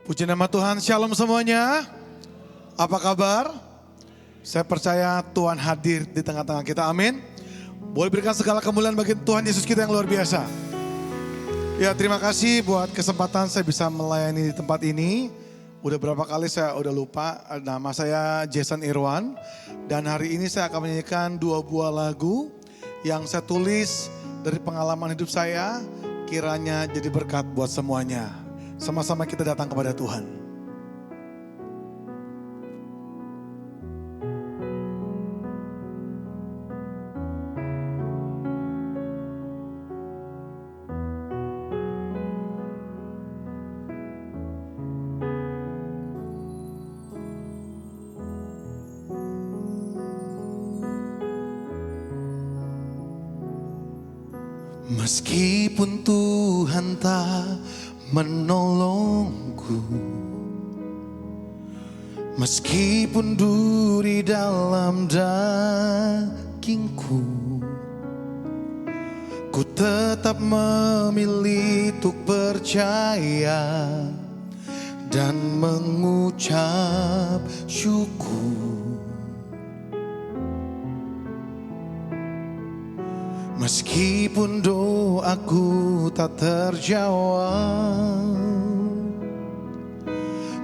Puji nama Tuhan, shalom semuanya. Apa kabar? Saya percaya Tuhan hadir di tengah-tengah kita, amin. Boleh berikan segala kemuliaan bagi Tuhan Yesus kita yang luar biasa. Ya, terima kasih buat kesempatan saya bisa melayani di tempat ini. Udah berapa kali saya udah lupa, nama saya Jason Irwan. Dan hari ini saya akan menyanyikan 2 buah lagu yang saya tulis dari pengalaman hidup saya. Kiranya jadi berkat buat semuanya. Sama-sama kita datang kepada Tuhan. Meskipun Tuhan tak menolongku, meskipun duri dalam dagingku, ku tetap memilih untuk percaya dan mengucap syukur. Meskipun doaku tak terjawab,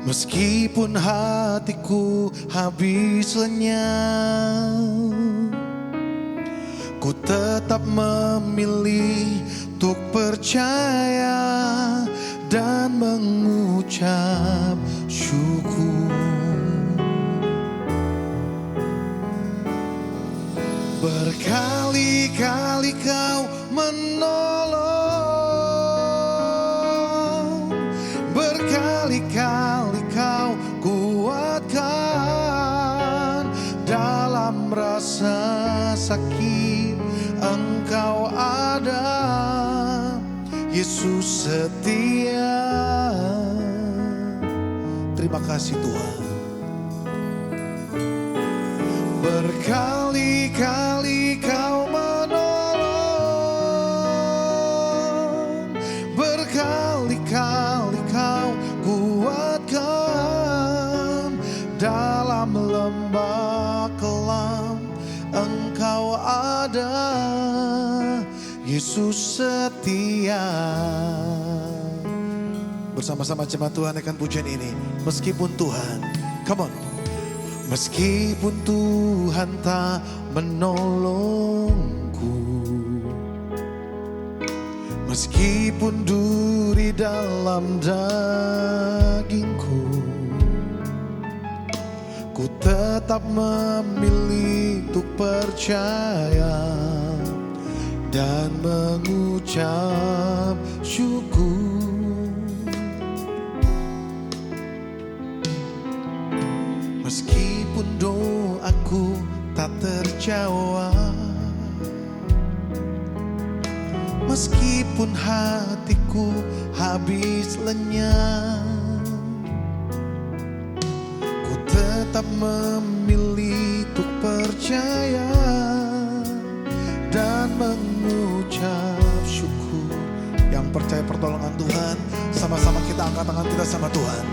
meskipun hatiku habis lenyap, ku tetap memilih untuk percaya dan mengucap syukur. Berkali-kali kau menolong, berkali-kali kau kuatkan. Dalam rasa sakit Engkau ada, Yesus setia. Terima kasih Tuhan. Berkali-kali kau menolong, berkali-kali kau kuatkan. Dalam lembah kelam Engkau ada, Yesus setia. Bersama-sama jemaat Tuhan akan pujian ini. Meskipun Tuhan, come on. Meskipun Tuhan tak menolongku, meskipun duri dalam dagingku, ku tetap memilih untuk percaya dan mengucap syukur. Meskipun doaku tak terjawab, meskipun hatiku habis lenyap, ku tetap memilih untuk percaya dan mengucap syukur. Yang percaya pertolongan Tuhan, sama-sama kita angkat tangan kita sama Tuhan.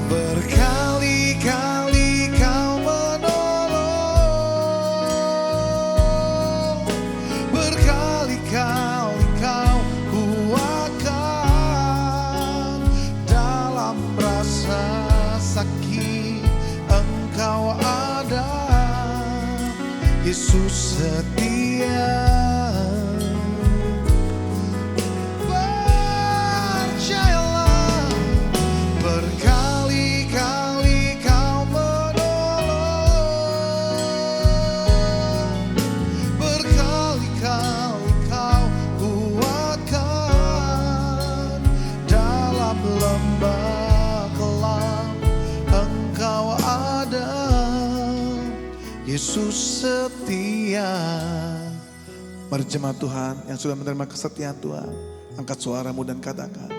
Berkali-kali kau menolong, berkali-kali kau kuatkan. Dalam rasa sakit Engkau ada, Yesus setia. Yesus setia. Mari jemaat Tuhan yang sudah menerima kesetiaan Tuhan, angkat suaramu dan katakan,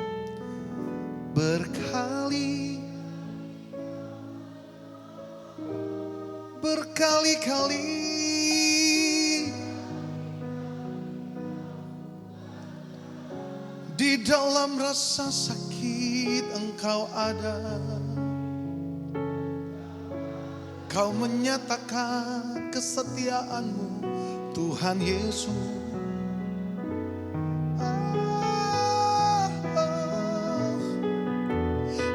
berkali-kali di dalam rasa sakit Engkau Engkau ada. Kau menyatakan kesetiaan-Mu, Tuhan Yesus.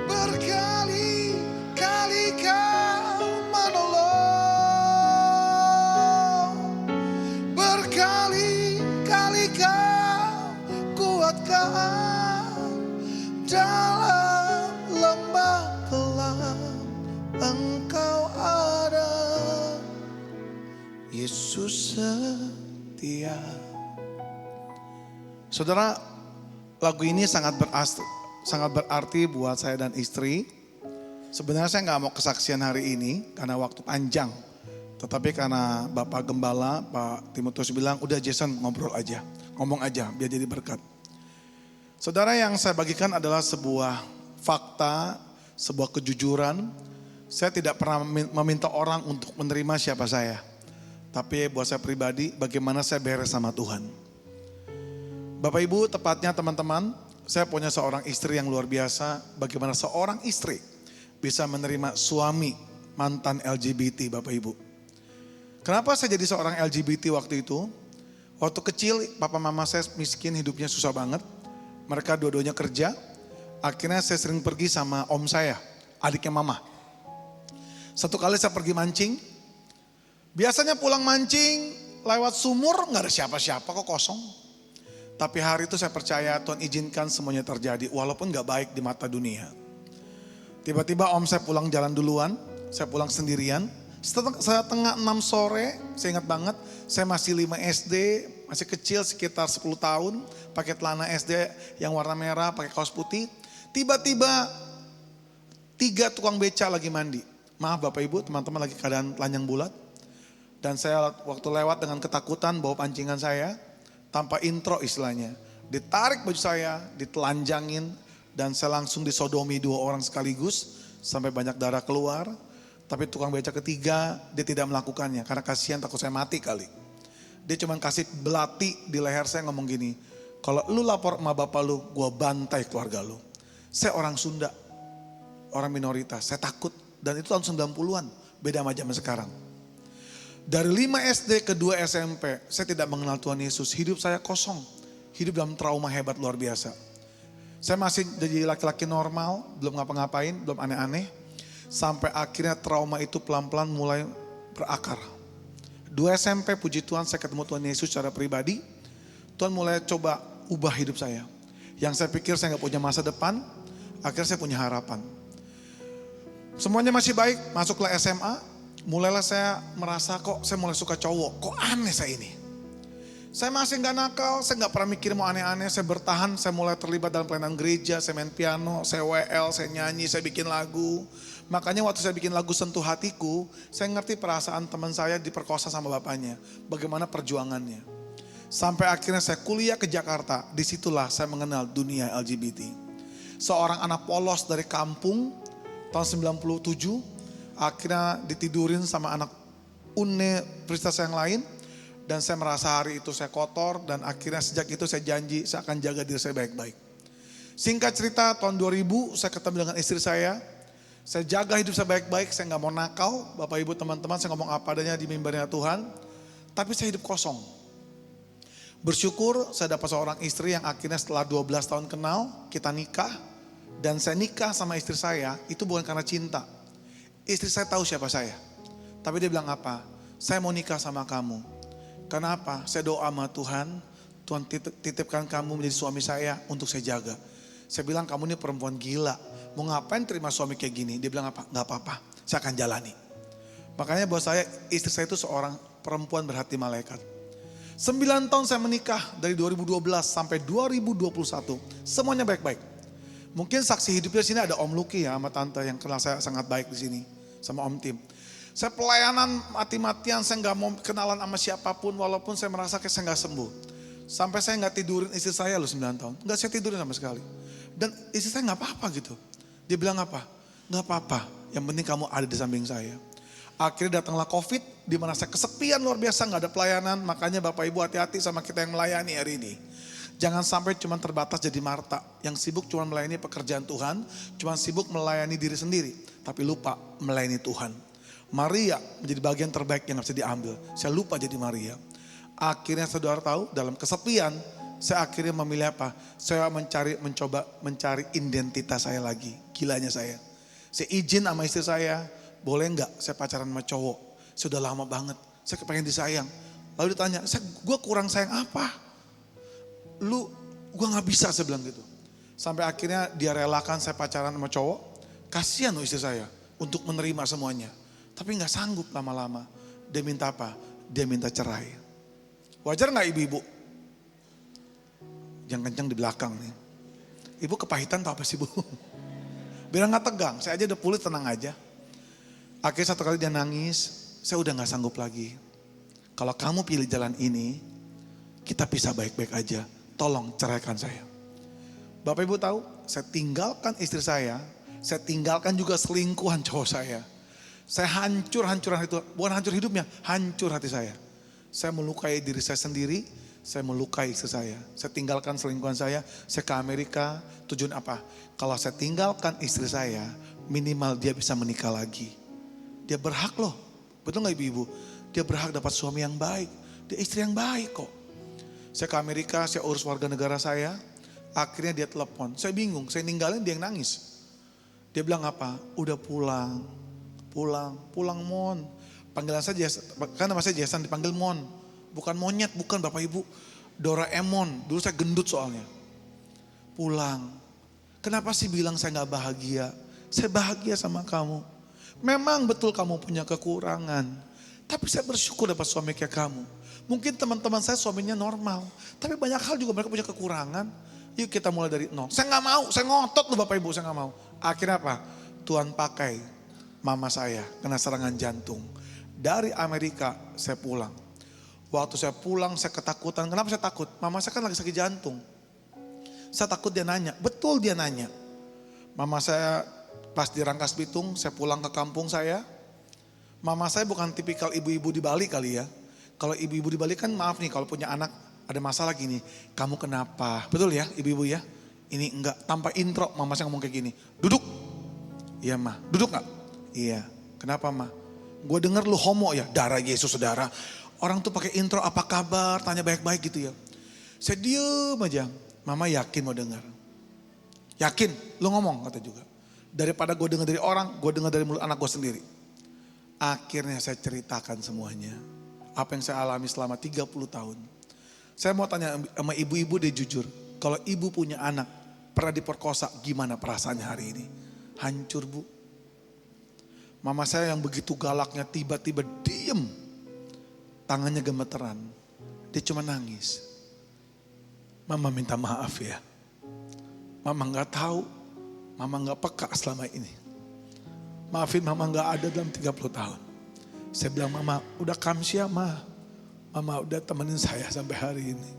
Berkali-kali Kau menolong, berkali-kali Kau kuatkan. Dalam lembah gelap Engkau ada, Yesus setia. Saudara, lagu ini sangat berarti buat saya dan istri. Sebenarnya saya nggak mau kesaksian hari ini karena waktu panjang. Tetapi karena Bapak Gembala, Pak Timotius bilang, udah Jason ngomong aja biar jadi berkat. Saudara, yang saya bagikan adalah sebuah fakta, sebuah kejujuran. Saya tidak pernah meminta orang untuk menerima siapa saya. Tapi buat saya pribadi, bagaimana saya beres sama Tuhan. Bapak Ibu, tepatnya teman-teman, saya punya seorang istri yang luar biasa. Bagaimana seorang istri bisa menerima suami mantan LGBT, Bapak Ibu. Kenapa saya jadi seorang LGBT waktu itu? Waktu kecil, papa mama saya miskin, hidupnya susah banget. Mereka dua-duanya kerja. Akhirnya saya sering pergi sama om saya, adiknya mama. Satu kali saya pergi mancing. Biasanya pulang mancing lewat sumur gak ada siapa-siapa, kok kosong. Tapi hari itu saya percaya Tuhan izinkan semuanya terjadi walaupun gak baik di mata dunia. Tiba-tiba om saya pulang jalan duluan, saya pulang sendirian. Setengah 6 sore, saya ingat banget, saya masih 5 SD, masih kecil sekitar 10 tahun, pakai celana SD yang warna merah, pakai kaos putih. Tiba-tiba 3 tukang beca lagi mandi. Maaf Bapak Ibu, teman-teman lagi keadaan telanjang bulat. Dan saya waktu lewat dengan ketakutan bawa pancingan saya, tanpa intro istilahnya. Ditarik baju saya, ditelanjangin, dan saya langsung disodomi 2 orang sekaligus, sampai banyak darah keluar. Tapi tukang beca ketiga, dia tidak melakukannya, karena kasihan takut saya mati kali. Dia cuma kasih belati di leher saya ngomong gini, kalau lu lapor sama bapak lu, gua bantai keluarga lu. Saya orang Sunda, orang minoritas, saya takut. Dan itu tahun 90-an, beda sama zaman sekarang. Dari 5 SD ke 2 SMP, saya tidak mengenal Tuhan Yesus. Hidup saya kosong, hidup dalam trauma hebat luar biasa. Saya masih jadi laki-laki normal, belum ngapa-ngapain, belum aneh-aneh. Sampai akhirnya trauma itu pelan-pelan mulai berakar. 2 SMP, puji Tuhan saya ketemu Tuhan Yesus secara pribadi. Tuhan mulai coba ubah hidup saya. Yang saya pikir saya gak punya masa depan, akhirnya saya punya harapan. Semuanya masih baik, masuklah SMA. Mulailah saya merasa kok saya mulai suka cowok, kok aneh saya ini. Saya masih gak nakal, saya gak pernah mikir mau aneh-aneh, saya bertahan, saya mulai terlibat dalam pelayanan gereja, saya main piano, saya WL, saya nyanyi, saya bikin lagu. Makanya waktu saya bikin lagu Sentuh Hatiku, saya ngerti perasaan teman saya diperkosa sama bapaknya, bagaimana perjuangannya. Sampai akhirnya saya kuliah ke Jakarta, disitulah saya mengenal dunia LGBT. Seorang anak polos dari kampung, tahun 97, akhirnya ditidurin sama anak universitas yang lain. Dan saya merasa hari itu saya kotor dan akhirnya sejak itu saya janji saya akan jaga diri saya baik-baik. Singkat cerita tahun 2000 saya ketemu dengan istri saya jaga hidup saya baik-baik, saya gak mau nakal. Bapak Ibu teman-teman, saya ngomong apa adanya di mimbarnya Tuhan. Tapi saya hidup kosong. Bersyukur saya dapat seorang istri yang akhirnya setelah 12 tahun kenal, kita nikah. Dan saya nikah sama istri saya itu bukan karena cinta. Istri saya tahu siapa saya. Tapi dia bilang apa? Saya mau nikah sama kamu. Kenapa? Saya doa sama Tuhan, Tuhan titipkan kamu menjadi suami saya untuk saya jaga. Saya bilang kamu ini perempuan gila, mau ngapain terima suami kayak gini? Dia bilang apa? Gak apa-apa, saya akan jalani. Makanya buat saya, istri saya itu seorang perempuan berhati malaikat. 9 tahun saya menikah dari 2012 sampai 2021, semuanya baik-baik. Mungkin saksi hidupnya di sini ada Om Luki ya sama tante yang kenal saya sangat baik di sini, sama Om Tim. Saya pelayanan mati-matian, saya gak mau kenalan sama siapapun walaupun saya merasa kayak saya gak sembuh. Sampai saya gak tidurin istri saya loh 9 tahun. Gak saya tidurin sama sekali. Dan istri saya gak apa-apa gitu. Dia bilang apa? Gak apa-apa, yang penting kamu ada di samping saya. Akhirnya datanglah COVID, di mana saya kesepian luar biasa, gak ada pelayanan. Makanya Bapak Ibu hati-hati sama kita yang melayani hari ini. Jangan sampai cuma terbatas jadi Marta yang sibuk cuma melayani pekerjaan Tuhan, cuma sibuk melayani diri sendiri, tapi lupa melayani Tuhan. Maria menjadi bagian terbaik yang harus diambil. Saya lupa jadi Maria. Akhirnya saudara tahu, dalam kesepian saya akhirnya memilih apa? Saya mencoba mencari identitas saya lagi. Gilanya saya. Saya izin sama istri saya, boleh enggak saya pacaran sama cowok? Sudah lama banget, saya pengen disayang. Lalu ditanya, gue kurang sayang apa? Gue gak bisa, saya bilang gitu. Sampai akhirnya dia relakan saya pacaran sama cowok. Kasihan loh istri saya untuk menerima semuanya. Tapi gak sanggup lama-lama. Dia minta apa? Dia minta cerai. Wajar gak ibu-ibu? Yang kencang di belakang nih. Ibu kepahitan atau apa sih bu? Biar gak tegang, saya aja udah pulih, tenang aja. Akhirnya satu kali dia nangis, saya udah gak sanggup lagi. Kalau kamu pilih jalan ini, kita pisah baik-baik aja. Tolong ceraikan saya. Bapak Ibu tahu, saya tinggalkan istri saya tinggalkan juga selingkuhan cowok saya. Saya hancur-hancuran itu, bukan hancur hidupnya, hancur hati saya. Saya melukai diri saya sendiri, saya melukai istri saya. Saya tinggalkan selingkuhan saya ke Amerika, tujuan apa? Kalau saya tinggalkan istri saya, minimal dia bisa menikah lagi. Dia berhak loh, betul gak ibu-ibu? Dia berhak dapat suami yang baik, dia istri yang baik kok. Saya ke Amerika, saya urus warga negara saya. Akhirnya dia telepon, saya bingung, saya ninggalin dia yang nangis. Dia bilang apa? Udah pulang Mon. Panggilan saya kan nama saya Jason, dipanggil Mon. Bukan monyet, bukan Bapak Ibu. Doraemon, dulu saya gendut soalnya. Pulang. Kenapa sih bilang saya gak bahagia? Saya bahagia sama kamu. Memang betul kamu punya kekurangan. Tapi saya bersyukur dapat suami kayak kamu. Mungkin teman-teman saya suaminya normal. Tapi banyak hal juga mereka punya kekurangan. Yuk kita mulai dari nol. Saya gak mau, saya ngotot loh Bapak Ibu, saya gak mau. Akhirnya apa? Tuhan pakai mama saya kena serangan jantung. Dari Amerika saya pulang. Waktu saya pulang saya ketakutan. Kenapa saya takut? Mama saya kan lagi sakit jantung. Saya takut dia nanya, betul dia nanya. Mama saya pas di Rangkas Bitung, saya pulang ke kampung saya. Mama saya bukan tipikal ibu-ibu di Bali kali ya. Kalau ibu-ibu di Bali kan maaf nih kalau punya anak ada masalah gini. Kamu kenapa? Betul ya ibu-ibu ya? Ini enggak, tanpa intro mama saya ngomong kayak gini. Duduk. Iya mah, duduk gak? Iya, kenapa mah? Gue denger lu homo ya, darah Yesus saudara. Orang tuh pakai intro apa kabar, tanya baik-baik gitu ya. Saya diem aja, mama yakin mau dengar. Yakin, lu ngomong kata juga. Daripada gue dengar dari orang, gue dengar dari mulut anak gue sendiri. Akhirnya saya ceritakan semuanya. Apa yang saya alami selama 30 tahun. Saya mau tanya sama ibu-ibu deh jujur. Kalau ibu punya anak, pernah diperkosa, gimana perasaannya hari ini? Hancur bu. Mama saya yang begitu galaknya tiba-tiba diem. Tangannya gemeteran. Dia cuma nangis. Mama minta maaf ya. Mama gak tahu. Mama gak peka selama ini. Maafin mama gak ada dalam 30 tahun. Saya bilang mama udah kamsia mah. Mama udah temenin saya sampai hari ini.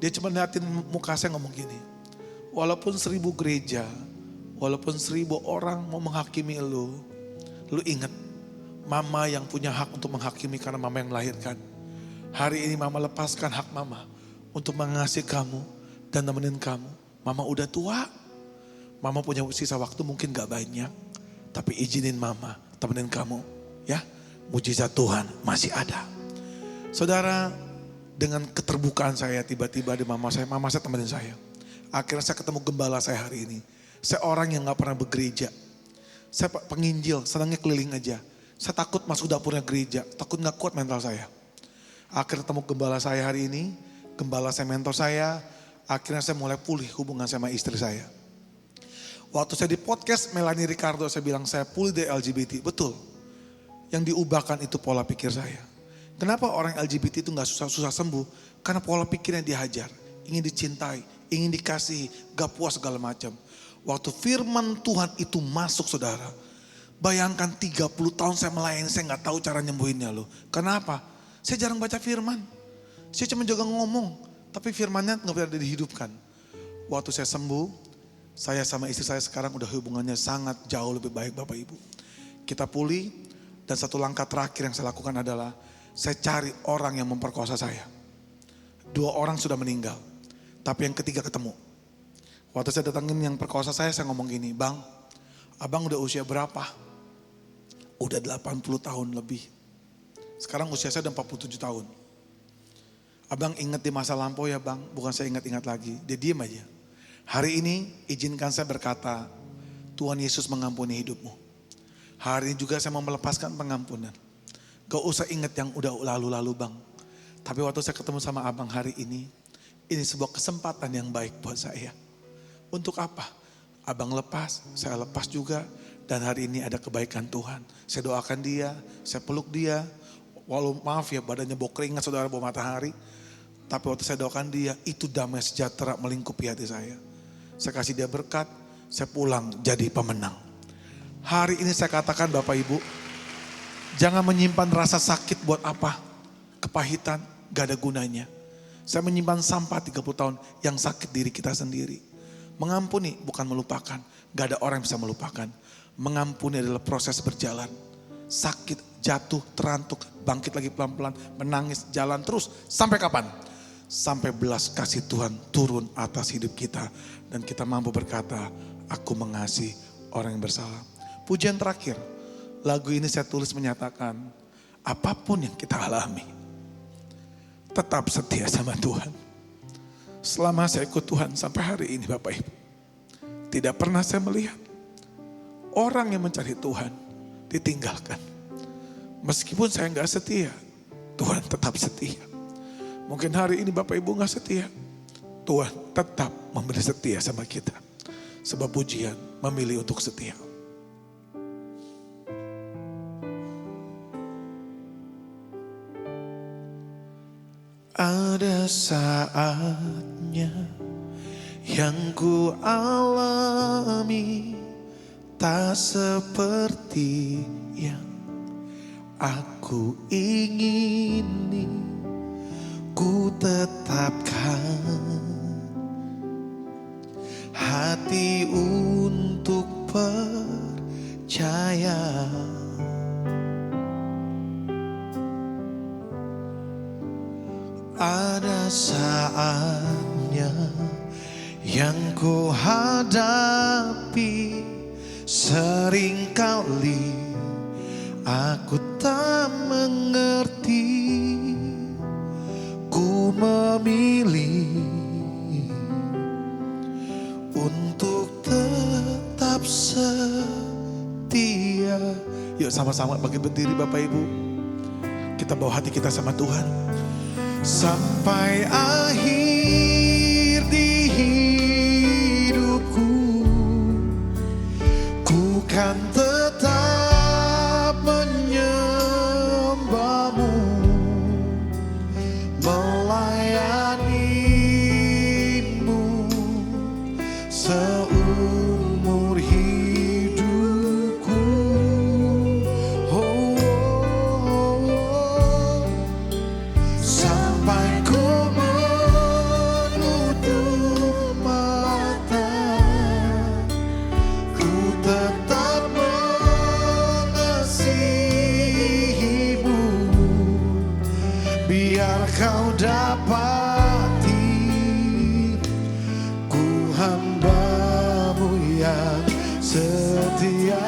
Dia cuma liatin muka saya ngomong gini. Walaupun 1000 gereja. Walaupun 1000 orang mau menghakimi lu ingat. Mama yang punya hak untuk menghakimi karena mama yang melahirkan. Hari ini mama lepaskan hak mama. Untuk mengasihi kamu dan nemenin kamu. Mama udah tua. Mama punya sisa waktu mungkin gak banyak. Tapi izinin mama temenin kamu. Ya, mujizat Tuhan masih ada. Saudara, dengan keterbukaan saya tiba-tiba di mama saya temenin saya. Akhirnya saya ketemu gembala saya hari ini. Saya orang yang gak pernah bergereja. Saya penginjil, senangnya keliling aja. Saya takut masuk dapurnya gereja, takut gak kuat mental saya. Akhirnya ketemu gembala saya hari ini, gembala saya mentor saya. Akhirnya saya mulai pulih hubungan sama istri saya. Waktu saya di podcast Melanie Ricardo, saya bilang saya pulih dari LGBT. Betul. Yang diubahkan itu pola pikir saya. Kenapa orang LGBT itu gak susah sembuh? Karena pola pikirnya dihajar. Ingin dicintai, ingin dikasihi, gak puas segala macam. Waktu firman Tuhan itu masuk saudara. Bayangkan 30 tahun saya melayani, saya gak tahu cara nyembuhinnya loh. Kenapa? Saya jarang baca firman. Saya cuma juga ngomong. Tapi firmannya gak pernah dihidupkan. Waktu saya sembuh, saya sama istri saya sekarang udah hubungannya sangat jauh lebih baik Bapak Ibu. Kita pulih dan satu langkah terakhir yang saya lakukan adalah saya cari orang yang memperkosa saya. 2 orang sudah meninggal. Tapi yang ketiga ketemu. Waktu saya datangin yang perkosa saya ngomong gini, "Bang, abang udah usia berapa?" Udah 80 tahun lebih. Sekarang usia saya udah 47 tahun. "Abang ingat di masa lampau ya bang?" "Bukan saya ingat-ingat lagi." Dia diem aja. "Hari ini izinkan saya berkata, Tuhan Yesus mengampuni hidupmu. Hari ini juga saya mau melepaskan pengampunan. Gak usah ingat yang udah lalu-lalu bang. Tapi waktu saya ketemu sama abang hari ini sebuah kesempatan yang baik buat saya. Untuk apa? Abang lepas, saya lepas juga. Dan hari ini ada kebaikan Tuhan. Saya doakan dia, saya peluk dia. Walau maaf ya badannya bau keringat saudara, bau matahari. Tapi waktu saya doakan dia, itu damai sejahtera melingkupi hati saya. Saya kasih dia berkat, saya pulang jadi pemenang. Hari ini saya katakan Bapak Ibu, jangan menyimpan rasa sakit buat apa? Kepahitan, gak ada gunanya. Saya menyimpan sampah 30 tahun yang sakit diri kita sendiri. Mengampuni bukan melupakan. Gak ada orang yang bisa melupakan. Mengampuni adalah proses berjalan. Sakit, jatuh, terantuk, bangkit lagi pelan-pelan, menangis, jalan terus. Sampai kapan? Sampai belas kasih Tuhan turun atas hidup kita. Dan kita mampu berkata, aku mengasihi orang yang bersalah. Pujian terakhir, lagu ini saya tulis menyatakan, apapun yang kita alami, tetap setia sama Tuhan. Selama saya ikut Tuhan sampai hari ini Bapak Ibu, tidak pernah saya melihat orang yang mencari Tuhan ditinggalkan. Meskipun saya gak setia, Tuhan tetap setia. Mungkin hari ini Bapak Ibu gak setia, Tuhan tetap memberi setia sama kita. Sebab pujian memilih untuk setia. Ada saatnya yang ku alami tak seperti yang aku ingini. Ku tetapkan hati untuk percaya. Ada saatnya yang ku hadapi, seringkali aku tak mengerti. Ku memilih untuk tetap setia. Yuk sama-sama bangkit berdiri Bapak Ibu. Kita bawa hati kita sama Tuhan. Sampai akhir di hidupku, ku kan tetap menyembahmu, melayanimu seumur hidupku. Oh, oh, oh. Sampai ku menutup mata, ku tetap mengasihimu. Biar kau dapati, ku hamba-Mu yang setia.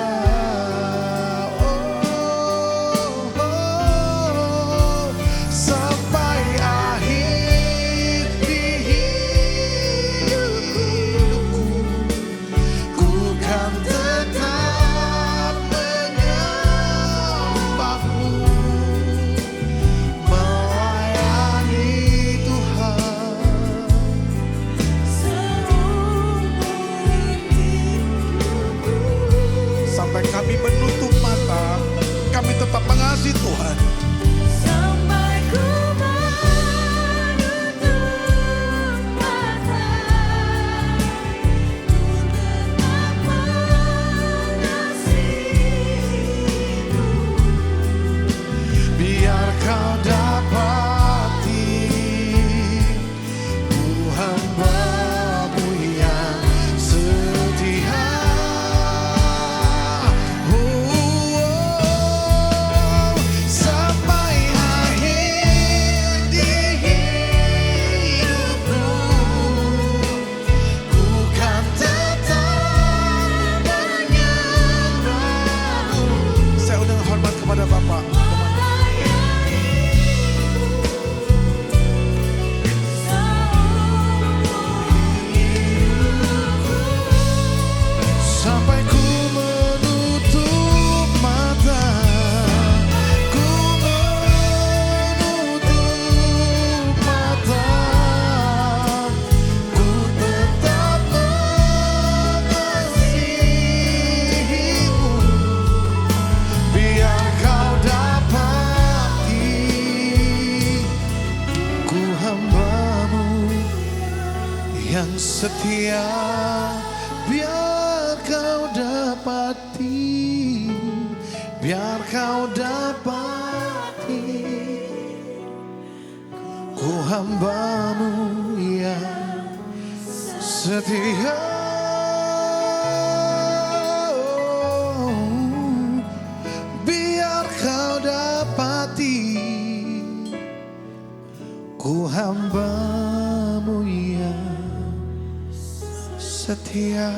Sampai akhir di hidupku, ku kan tetap menyembahmu, melayani Tuhan seumur hidupku. Sampai kami menutup mata, kami tetap mengasihi Tuhan. Sampai ku menutup mata, ku tetap mengasihimu. Biar kau dapati, ku hamba-Mu yang setia. Oh, oh, oh. setia, biar kau dapati, biar kau dapati. Ku hambamu yang setia, biar kau dapati. Ku hambamu yang setia.